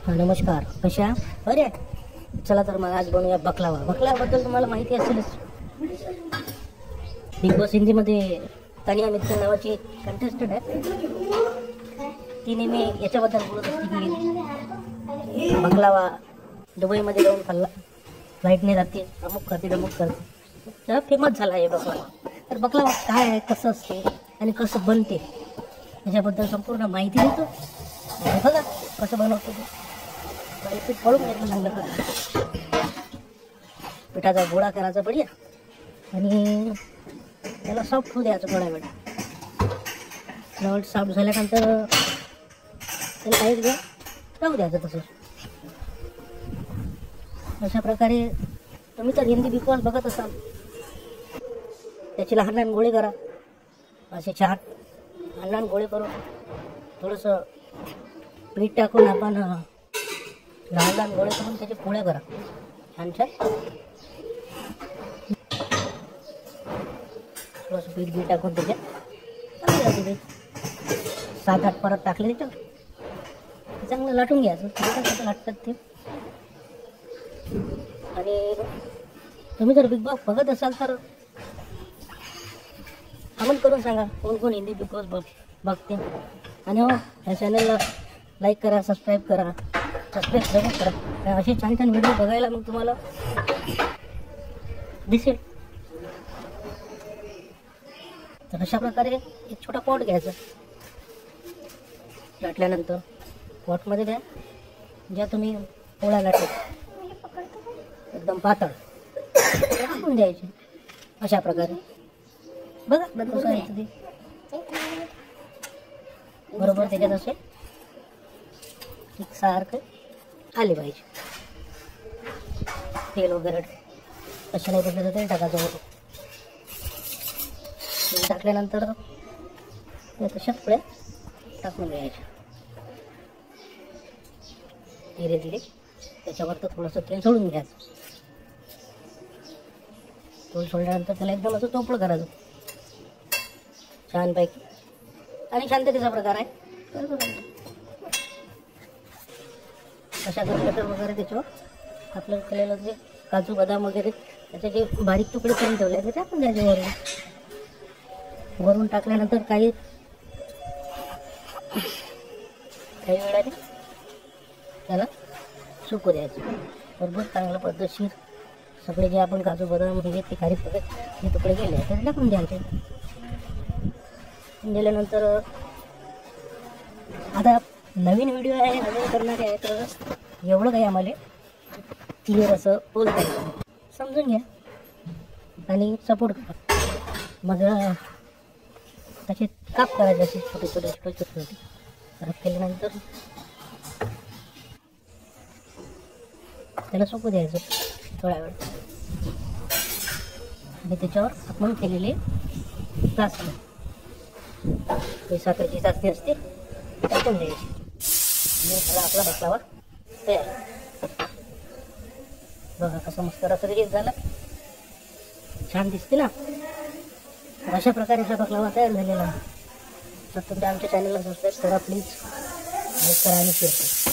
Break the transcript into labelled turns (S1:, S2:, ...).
S1: नमस्कार, कशा बरे आहे? चला तर मग आज बनवूया बकलावा. बकलावाबद्दल तुम्हाला माहिती असेलच. बिग बॉस हिंदीमध्ये तानिया मित्तल नावाची कंटेस्टंट आहे. ती नेहमी याच्याबद्दल बोलत असते की बकलावा दुबईमध्ये जाऊन खाल्ला, फ्लाईटने जाते, अमुक करते अमुक करते. तर फेमस झाला आहे बकलावा. तर बकलावा काय आहे, कसं असते आणि कसं बनते याच्याबद्दल संपूर्ण माहिती देतो. आणि बघा कसं बनवतो ते. पीठ पळून घेतलं चांगलं, पिठाचा गोळा करायचा बढिया आणि त्याला सॉफ्ट होऊ द्यायचं थोड्या वेळ. नवट सॉफ्ट झाल्यानंतर त्याला काही वेळ राहू द्यायचं तसंच. अशा प्रकारे तुम्ही तर हिंदी बिग बॉस बघत असाल. त्याचे लहान लहान गोळे करा, असे 4 लहान लहान गोळे करून थोडंसं पीठ टाकून आपण लहान लहान गोळे करून त्याचे पोळे करा छान छान. थोडंसं पीठ बी टाकून त्याच्यात 7-8 परत टाकले त्याच्यावर चांगलं लाटून घ्यायचं. कसं लाटतात ते. आणि तुम्ही जर बिग बॉस बघत असाल तर कमेंट करून सांगा कोण कोण हिंदी बिग बॉस बघते. आणि हो, या चॅनलला लाईक करा, सबस्क्राईब करा, सबस्क्राईब जरूर करा. असे छान छान व्हिडिओ बघायला मग तुम्हाला दिसेल. तर अशा प्रकारे एक छोटा पॉट घ्यायचा. लाटल्यानंतर पॉटमध्ये द्या ज्या तुम्ही पोळ्या लाटल्या एकदम पातळ टाकून द्यायचे. अशा प्रकारे बघा कसं आहे ते बरोबर त्याच्यात असे एकसारखं आले पाहिजे. तेल वगैरे तसं नाही भेटलं तर तेल टाकायचं होतं. तेल टाकल्यानंतर तशाच पोळ्या टाकून द्यायच्या धीरे धीरे. त्याच्यावर तर थोडंसं तेल सोडून घ्यायचं. तेल सोडल्यानंतर त्याला एकदम असं चोपडं करायचं छानपैकी. आणि शांततेचा प्रकार आहे. अशा कटर वगैरे त्याच्यावर आपलं केलेलं जे काजू बदाम वगैरे त्याचे जे बारीक तुकडे करून ठेवले ते टाकून द्यायचे वरून टाकल्यानंतर काही वेळाने त्याला सुकू द्यायचं. बरोबर चांगलं पद्धतशीर सगळे जे आपण काजू बदाम हे ते खारीक वगैरे जे तुकडे केले ते टाकून द्यायचे. दिल्यानंतर आता नवीन व्हिडिओ आहे, नवीन करणारे आहे, तर एवढं काही आम्हाला क्लिअर असं बोलता येईल. समजून घ्या आणि सपोर्ट करा. मग त्याचे काप करायचे असे छोटे छोटे छोटे छोटे छोटे. काप केल्यानंतर त्याला सोपं द्यायचं थोड्या वेळ. आणि त्याच्यावर आपण केलेले चाचणी साखरेची चाचणी असते टाकून द्यायची. मला आपला बकलावा तयार. बघा कसं मस्त रसरशीत झाला, छान दिसते ना. अशा प्रकारे हा बकलावा तयार झालेला आहे. तर तुम्ही आमच्या चॅनलला सबस्क्राईब करा प्लीज, लाईक करा आणि शेअर करा.